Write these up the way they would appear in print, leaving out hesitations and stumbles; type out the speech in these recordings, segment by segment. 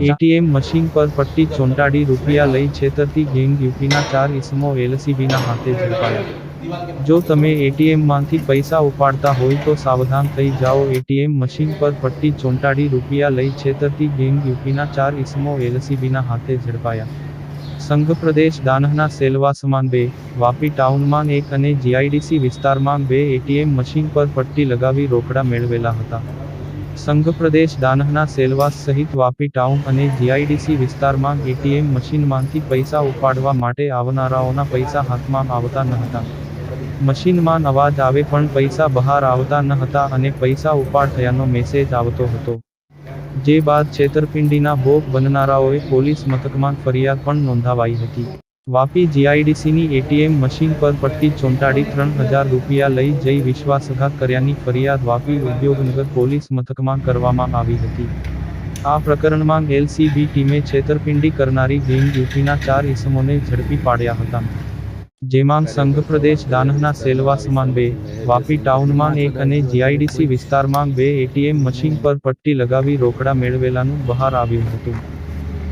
ATM machine પર પટ્ટી ચોંટાડી રૂપિયા લઈ છેતરતી ગેંગ યુપીના 4 ઇસમો એલસીબીના હાથે ઝડપાયા। જો તમે એટીએમમાંથી પૈસા ઉપાડતા હોય તો સાવધાન થઈ જાઓ। એટીએમ મશીન પર પટ્ટી ચોંટાડી રૂપિયા લઈ છેતરતી ગેંગ યુપીના 4 ઇસમો એલસીબીના હાથે ઝડપાયા। સંઘપ્રદેશ દાનહના સેલવાસમાં 2, વાપી ટાઉનમાં 1 અને જીઆઈડીસી વિસ્તારમાં 2 એટીએમ મશીન પર પટ્ટી લગાવી રોકડા મેળવેલા હતા। સંઘપ્રદેશ દાનહના સેલવાસ સહિત વાપી ટાઉન અને જીઆઈડીસી વિસ્તારમાં એટીએમ મશીનમાંથી પૈસા ઉપાડવા માટે આવનારાઓના પૈસા હાથમાં આવતા ન હતા। મશીનમાં અવાજ આવે પણ પૈસા બહાર આવતા ન હતા અને પૈસા ઉપાડ થયાનો મેસેજ આવતો હતો। જે બાદ છેતરપિંડીના ભોગ બનનારાઓએ પોલીસ મથકમાં ફરિયાદ પણ નોંધાવાઈ હતી। વાપી જીઆઈડીસીની એટીએમ મશીન પર પટ્ટી ચોંટાડી 3000 રૂપિયા લઈ જઈ વિશ્વાસઘાત કર્યાની ફરિયાદ વાપી ઉદ્યોગનગર પોલીસ મથકમાં કરવામાં આવી હતી। આ પ્રકરણમાં એલસીબી ટીમે છેતરપિંડી કરનારી ગેંગ યુપીના 4 ઇસમોને ઝડપી પાડ્યા હતા। જેમાં સંઘપ્રદેશ દાનહના સેલવાસમાં 2, વાપી ટાઉનમાં 1 અને જીઆઈડીસી વિસ્તારમાં 2 એટીએમ મશીન પર પટ્ટી લગાવી રોકડા મેળવેલાનું બહાર આવ્યું હતું।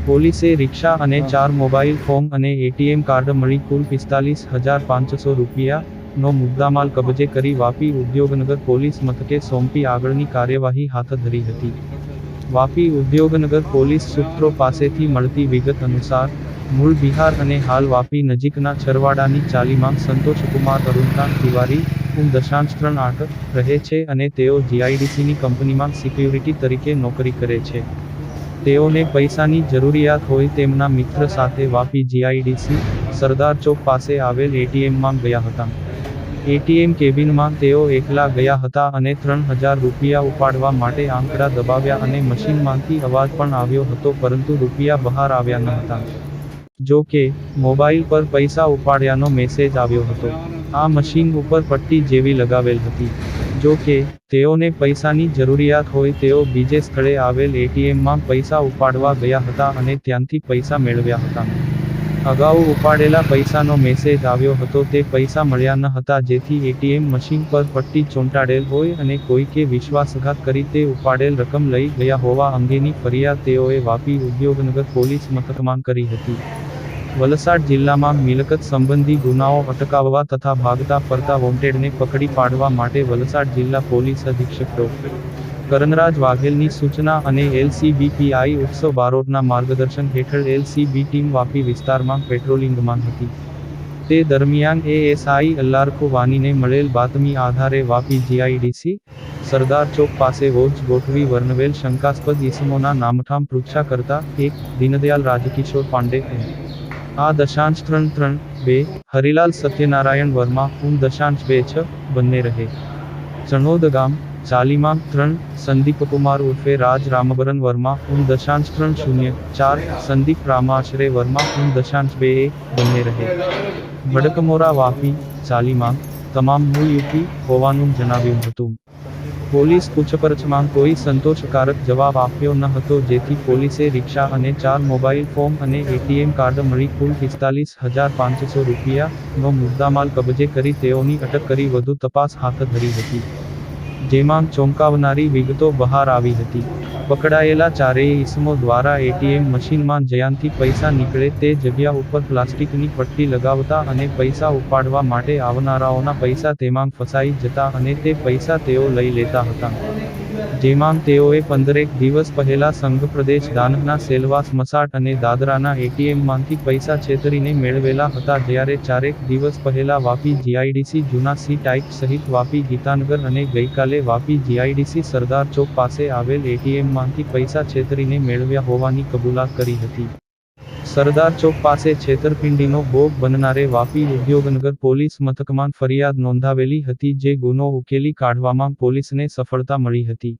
પોલીસે રિક્ષા અને 4 મોબાઈલ ફોન અને એટીએમ કાર્ડ મળી કુલ 45,500 રૂપિયાનો મુદ્દામાલ કબજે કરી વાપી ઉદ્યોગનગર પોલીસ મથકે સોંપી આગળની કાર્યવાહી હાથ ધરી હતી। વાપી ઉદ્યોગનગર પોલીસ સૂત્રો પાસેથી મળતી વિગત અનુસાર મૂળ બિહાર અને હાલ વાપી નજીકના છરવાડાની ચાલીમાં સંતોષકુમાર અરુણકાંત તિવારી 3.38 રહે છે અને તેઓ જીઆઈડીસીની કંપનીમાં સિક્યુરિટી તરીકે નોકરી કરે છે। તેઓને પૈસાની જરૂરિયાત હોય તેમના મિત્ર સાથે વાપી જીઆઈડીસી સરદાર ચોક પાસે આવેલ એટીએમમાં ગયા હતા। એટીએમ કેબિનમાં તેઓ એકલા ગયા હતા અને 3000 રૂપિયા ઉપાડવા માટે આંકડા દબાવ્યા અને મશીનમાંથી અવાજ પણ આવ્યો હતો પરંતુ રૂપિયા બહાર આવ્યા ન હતા। જો કે મોબાઈલ પર પૈસા ઉપાડ્યાનો મેસેજ આવ્યો હતો। આ મશીન ઉપર પટ્ટી જેવી લગાવેલ હતી। જો કે તેઓને પૈસાની જરૂરિયાત હોય તેઓ બીજે સ્થળે આવેલ એટીએમમાં પૈસા ઉપાડવા ગયા હતા અને ત્યાંથી પૈસા મેળવ્યા હતા। અગાઉ ઉપાડેલા પૈસાનો મેસેજ આવ્યો હતો તે પૈસા મળ્યા ન હતા જેથી એટીએમ મશીન પર પટ્ટી ચોંટાડેલ હોય અને કોઈકે વિશ્વાસઘાત કરી તે ઉપાડેલ રકમ લઈ ગયા હોવા અંગેની ફરિયાદ તેઓએ વાપી ઉદ્યોગનગર પોલીસ મથકમાં કરી હતી। વલસાડ જિલ્લામાં મિલકત સંબંધી ગુનાઓ અટકાવવા તથા ભાગતા ફરતા વોન્ટેડને પકડી પાડવા માટે વલસાડ જિલ્લા પોલીસ અધિક્ષક ડો. કરનરાજ વાઘેલની સૂચના અને એલસીબી પીઆઈ ઉત્સવ બારોટના માર્ગદર્શન હેઠળ એલસીબી ટીમ વાપી વિસ્તારમાં પેટ્રોલિંગમાં હતી। તે દરમિયાન એએસઆઈ અલ્લારખો વાનીને મળેલ બાતમી આધારે વાપી જીઆઈડીસી સરદાર ચોક પાસે વોચ ગોઠવી વર્ણવેલ શંકાસ્પદ ઇસમોના નામઠામ પૃચ્છા કરતા 1 દીનદયાલ રાજકિશોર પાંડે .3332 હરિલાલ સત્યનારાયણ વર્મા .26 બંને રહે ચણોદ ગામ ચાલીમાં 3 સંદીપકુમાર ઉર્ફે રાજ રામબરન વર્મા .304 સંદીપ રામાશ્રે વર્મા .21 બંને રહે ભડકમોરા વાપી ચાલીમાં તમામ મૂળ યુપી હોવાનું જણાવ્યું હતું। પોલીસ પૂછપરછમાં કોઈ સંતોષકારક જવાબ આપ્યો ન હતો જેથી પોલીસે રિક્ષા અને 4 મોબાઈલ ફોન અને એટીએમ કાર્ડ મળી કુલ 45,500 રૂપિયાનો મુદ્દામાલ કબજે કરી તેઓની અટક કરી વધુ તપાસ હાથ ધરી હતી। જેમાં ચોંકાવનારી વિગતો બહાર આવી હતી। પકડાયેલા ચારેય ઇસમો દ્વારા એટીએમ મશીનમાં જ્યાંથી પૈસા નીકળે તે જગ્યા ઉપર પ્લાસ્ટિકની પટ્ટી લગાવતા અને પૈસા ઉપાડવા માટે આવનારાઓના પૈસા તેમાં ફસાઈ જતા અને તે પૈસા તેઓ લઈ લેતા હતા। જેમાં તેઓએ 15 દિવસ પહેલા સંઘપ્રદેશ દાનહના સેલવાસ મસાટ અને દાદરાના એટીએમમાંથી પૈસા છેતરીને મેળવેલા હતા જ્યારે 4 દિવસ પહેલા વાપી જીઆઈડીસી જૂના સી ટાઈપ સહિત વાપી ગીતાનગર અને ગઈકાલે વાપી જીઆઈડીસી સરદાર ચોક પાસે આવેલ એટીએમમાંથી પૈસા છેતરીને મેળવ્યા હોવાની કબૂલાત કરી હતી। સરદાર ચોક પાસે છેતરપિંડીનો ભોગ બનનારે વાપી ઉદ્યોગનગર પોલીસ મથકમાં ફરિયાદ નોંધાવેલી હતી જે ગુનો ઉકેલી કાઢવામાં પોલીસને સફળતા મળી હતી।